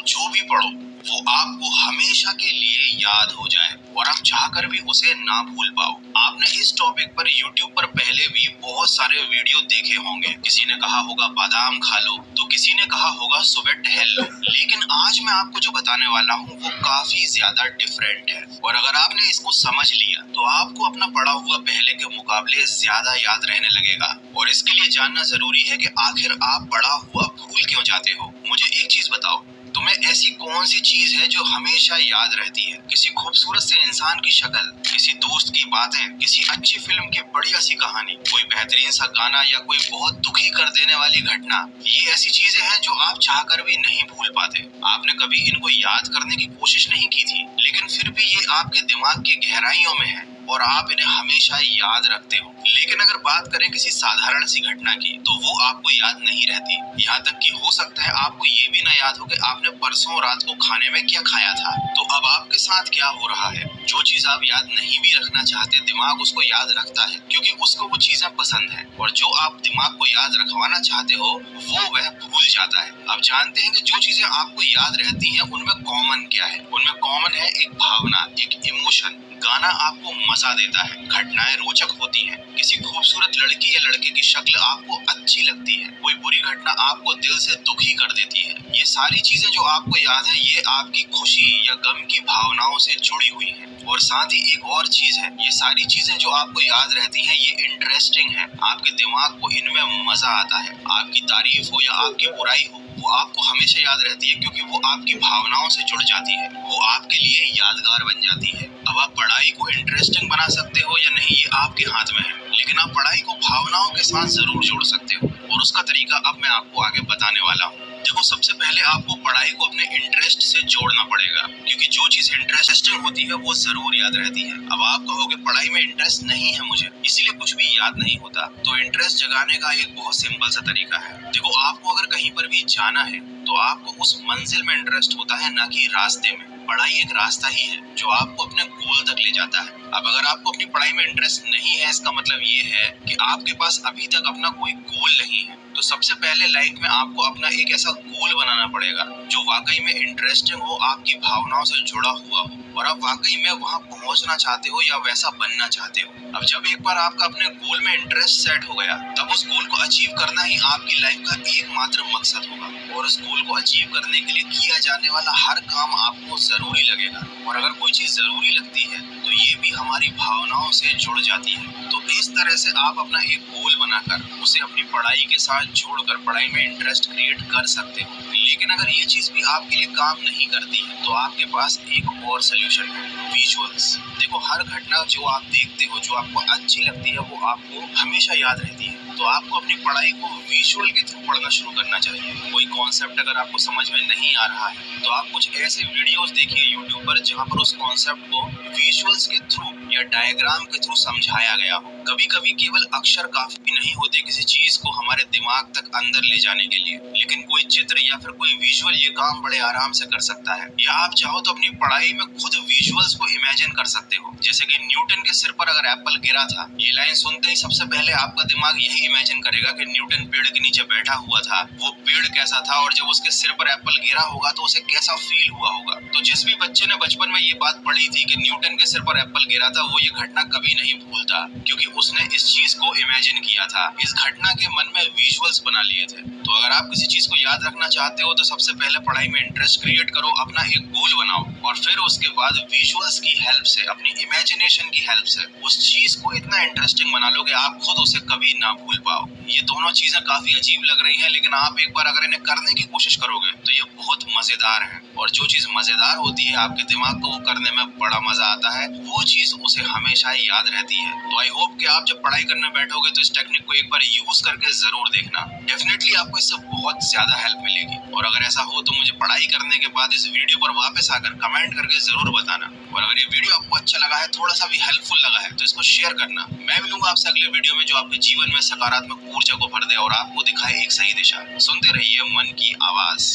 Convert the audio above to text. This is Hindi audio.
आप जो भी पढ़ो वो आपको हमेशा के लिए याद हो जाए और आप चाहकर भी उसे ना भूल पाओ। आपने इस टॉपिक पर YouTube पर पहले भी बहुत सारे वीडियो देखे होंगे। किसी ने कहा होगा बादाम खा लो, तो किसी ने कहा होगा सुबह टहल लो। लेकिन आज मैं आपको जो बताने वाला हूँ वो काफी ज्यादा डिफरेंट है और अगर आपने इसको समझ लिया तो आपको अपना पढ़ा हुआ पहले के मुकाबले ज्यादा याद रहने लगेगा। और इसके लिए जानना जरूरी है कि आखिर आप पढ़ा हुआ भूल क्यों जाते हो। मुझे एक चीज बताओ, तुम्हें ऐसी कौन सी चीज है जो हमेशा याद रहती है? किसी खूबसूरत से इंसान की शक्ल, किसी दोस्त की बातें, किसी अच्छी फिल्म की बढ़िया सी कहानी, कोई बेहतरीन सा गाना या कोई बहुत दुखी कर देने वाली घटना। ये ऐसी चीजें हैं जो आप चाहकर भी नहीं भूल पाते। आपने कभी इनको याद करने की कोशिश नहीं की थी, लेकिन फिर भी ये आपके दिमाग की गहराइयों में है और आप इन्हें हमेशा याद रखते हो। लेकिन अगर बात करें किसी साधारण सी घटना की तो वो आपको याद नहीं रहती। यहाँ तक कि हो सकता है आपको ये भी ना याद हो कि आपने परसों रात को खाने में क्या खाया था। तो अब आपके साथ क्या हो रहा है? जो चीज आप याद नहीं भी रखना चाहते, दिमाग उसको याद रखता है क्योंकि उसको वो चीजें पसंद है, और जो आप दिमाग को याद रखवाना चाहते हो वो वह भूल जाता है। अब जानते हैं कि जो चीजें आपको याद रहती हैं उनमें कॉमन क्या है? उनमें कॉमन है एक भावना, एक इमोशन। गाना आपको मजा देता है, घटनाएं रोचक होती हैं, किसी खूबसूरत लड़की या लड़के की शक्ल आपको अच्छी लगती है, कोई बुरी घटना आपको दिल से दुखी कर देती है। ये सारी चीजें जो आपको याद है ये आपकी खुशी या गम की भावनाओं से जुड़ी हुई है। और साथ ही एक और चीज है, ये सारी चीजें जो आपको याद रहती हैं ये इंटरेस्टिंग है। आपके दिमाग को इनमें मजा आता है। आपकी तारीफ हो या आपकी बुराई हो वो आपको हमेशा याद रहती है क्योंकि वो आपकी भावनाओं से जुड़ जाती है, वो आपके लिए यादगार बन जाती है। अब आप पढ़ाई को इंटरेस्टिंग बना सकते हो या नहीं ये आपके हाथ में है, लेकिन आप पढ़ाई को भावनाओं के साथ जरूर जोड़ सकते हो और उसका तरीका अब मैं आपको आगे बताने वाला हूँ। देखो, सबसे पहले आपको पढ़ाई को अपने इंटरेस्ट से जोड़ना पड़ेगा क्योंकि जो चीज इंटरेस्टिंग होती है वो जरूर याद रहती है। अब आप कहोगे पढ़ाई में इंटरेस्ट नहीं है मुझे, इसीलिए कुछ भी याद नहीं होता। तो इंटरेस्ट जगाने का एक बहुत सिंपल सा तरीका है। देखो, आपको अगर कहीं पर भी जाना है तो आपको उस मंजिल में इंटरेस्ट होता है, ना कि रास्ते में। पढ़ाई एक रास्ता ही है जो आपको अपने गोल तक ले जाता है। अब अगर आपको अपनी पढ़ाई में इंटरेस्ट नहीं है, इसका मतलब ये है कि आपके पास अभी तक अपना कोई गोल नहीं है। तो सबसे पहले लाइफ में आपको अपना एक ऐसा गोल बनाना पड़ेगा जो वाकई में इंटरेस्टिंग हो, आपकी भावनाओं से जुड़ा हुआ हो और आप वाकई में वहां पहुंचना चाहते हो या वैसा बनना चाहते हो। अब जब एक बार आपका अपने गोल में इंटरेस्ट सेट हो गया तब उस गोल को अचीव करना ही आपकी लाइफ का एकमात्र मकसद होगा और उस गोल को अचीव करने के लिए किया जाने वाला हर काम आपको जरूरी लगेगा। और अगर कोई चीज जरूरी लगती है तो ये भी हमारी भावनाओं से जुड़ जाती है। तो इस तरह से आप अपना एक गोल बनाकर उसे अपनी पढ़ाई के साथ जोड़कर पढ़ाई में इंटरेस्ट क्रिएट कर सकते हो। लेकिन अगर ये चीज भी आपके लिए काम नहीं करती है तो आपके पास एक और सोल्यूशन है, विजुअल्स। देखो, हर घटना जो आप देखते हो, जो आपको अच्छी लगती है वो आपको हमेशा याद रहती है। तो आपको अपनी पढ़ाई को विजुअल के थ्रू पढ़ना शुरू करना चाहिए। कोई कॉन्सेप्ट अगर आपको समझ में नहीं आ रहा है तो आप कुछ ऐसे वीडियोस देखिए यूट्यूब पर जहाँ पर उस कॉन्सेप्ट को विजुअल्स के थ्रू या डायग्राम के थ्रू समझाया गया हो। कभी कभी केवल अक्षर काफी नहीं होते किसी चीज को हमारे दिमाग तक अंदर ले जाने के लिए, लेकिन कोई चित्र या फिर कोई विजुअल ये काम बड़े आराम से कर सकता है। या आप चाहो तो अपनी पढ़ाई में खुद विजुअल्स को इमेजिन कर सकते हो। जैसे कि न्यूटन के सिर पर अगर एप्पल गिरा था, ये लाइन सुनते ही सबसे पहले आपका दिमाग यही इमेजिन करेगा कि न्यूटन पेड़ के नीचे बैठा हुआ था, वो पेड़ कैसा था और जब उसके सिर पर एप्पल गिरा होगा तो उसे कैसा फील हुआ होगा। तो जिस भी बच्चे ने बचपन में ये बात पढ़ी थी कि न्यूटन के सिर पर एप्पल गिरा था, वो ये घटना कभी नहीं भूलता क्योंकि उसने इस चीज को इमेजिन किया था, इस घटना के मन में विजुअल्स बना लिए थे। तो अगर आप किसी चीज को याद रखना चाहते हो तो सबसे पहले पढ़ाई में इंटरेस्ट क्रिएट करो, अपना एक गोल बनाओ और फिर उसके बाद विजुअल्स की हेल्प से, अपनी इमेजिनेशन की हेल्प से उस चीज को इतना इंटरेस्टिंग बना लो कि आप खुद उसे कभी ना भूल पाओ। ये दोनों चीजें काफी अजीब लग रही हैं, लेकिन आप एक बार अगर इन्हें करने की कोशिश करोगे तो ये बहुत मजेदार है। और जो चीज मजेदार होती है आपके दिमाग को वो करने में बड़ा मजा आता है, वो चीज उसे हमेशा याद रहती है। तो आई होप कि आप जब पढ़ाई करने बैठोगे तो इस टेक्निक को एक बार यूज करके जरूर देखना। डेफिनेटली आपको इससे बहुत ज्यादा हेल्प मिलेगी। और अगर ऐसा हो तो मुझे पढ़ाई करने के बाद इस वीडियो पर वापस आकर कमेंट करके जरूर बताना। और अगर ये वीडियो आपको अच्छा लगा है, थोड़ा सा भी हेल्पफुल लगा है तो इसको शेयर करना। मैं मिलूंगा आपसे अगले वीडियो में जो आपके जीवन में सकारात्मक ऊर्जा को भर दे और आपको दिखाए एक सही दिशा। सुनते रहिए मन की आवाज।